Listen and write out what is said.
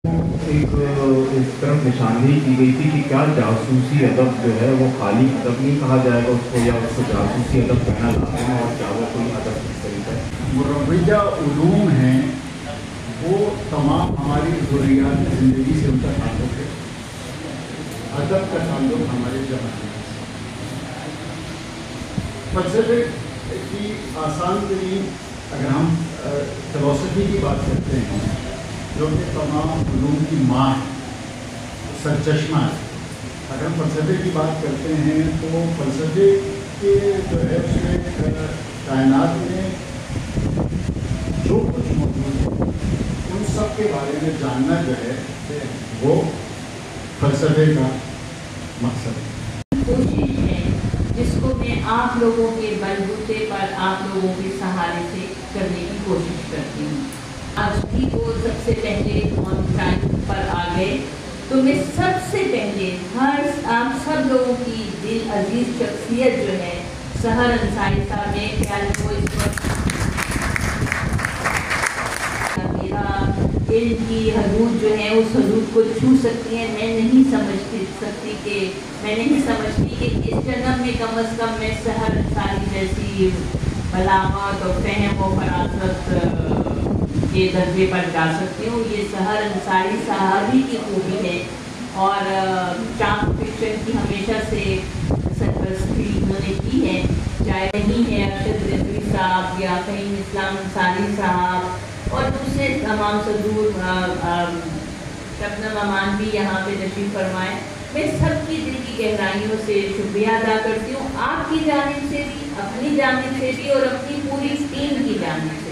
ایک اس طرف نشاندہی کی گئی تھی کہ کیا جاسوسی ادب جو ہے وہ خالی ادب نہیں کہا جائے گا اس کو، یا اس کو جاسوسی ادب کہنا لازم ہے، اور کیا وہ کوئی ادب کس طریقہ ہے؟ مروجہ علوم ہیں وہ تمام ہماری ضروریات زندگی سے ان کا تعلق ہے. ادب کا تعلق ہمارے زمانے سے. فلسفے کی آسان ترین اگر ہم فلسفی کی بات کرتے ہیں جو کہ تمام علوم کی ماں ہے، سرچشمہ ہے. اگر ہم فلسفے کی بات کرتے ہیں تو فلسفے کے جو ہے اس میں کائنات میں جو کچھ موجود ہے ان سب کے بارے میں جاننا جو ہے وہ فلسفے کا مقصد ہے. کوشش ہے جس کو میں آپ لوگوں کے بلبوتے پر، آپ لوگوں کے سہارے سے کرنے کی کوشش کرتی ہوں. آج بھی وہ سب سے پہلے آن ٹائم پر آ گئے تو میں سب سے پہلے آپ سب لوگوں کی دل عزیز شخصیت جو ہے سحر انصاری صاحب نے خیال کو اس وقت میرا علم کی حدود جو ہے اس حدود کو چھو سکتی ہیں. میں نہیں سمجھتی کہ اس جنم میں کم از کم میں سحر انصاری جیسی بلاغت اور فہم و فراست کے درجے پر جا سکتی ہوں. یہ سحر انصاری صاحبی کی خوبی ہے اور چاند فکشن کی ہمیشہ سے سرپرستی انہوں نے کی ہے، چاہے نہیں ہے ارشد رضوی صاحب یا فہیم اسلام انصاری صاحب اور دوسرے تمام صدور شبنم امان بھی یہاں پہ تشریف فرمائے. میں سب کی دل کی گہرائیوں سے شکریہ ادا کرتی ہوں، آپ کی جانب سے بھی، اپنی جانب سے بھی اور اپنی پوری ٹیم کی جانب سے.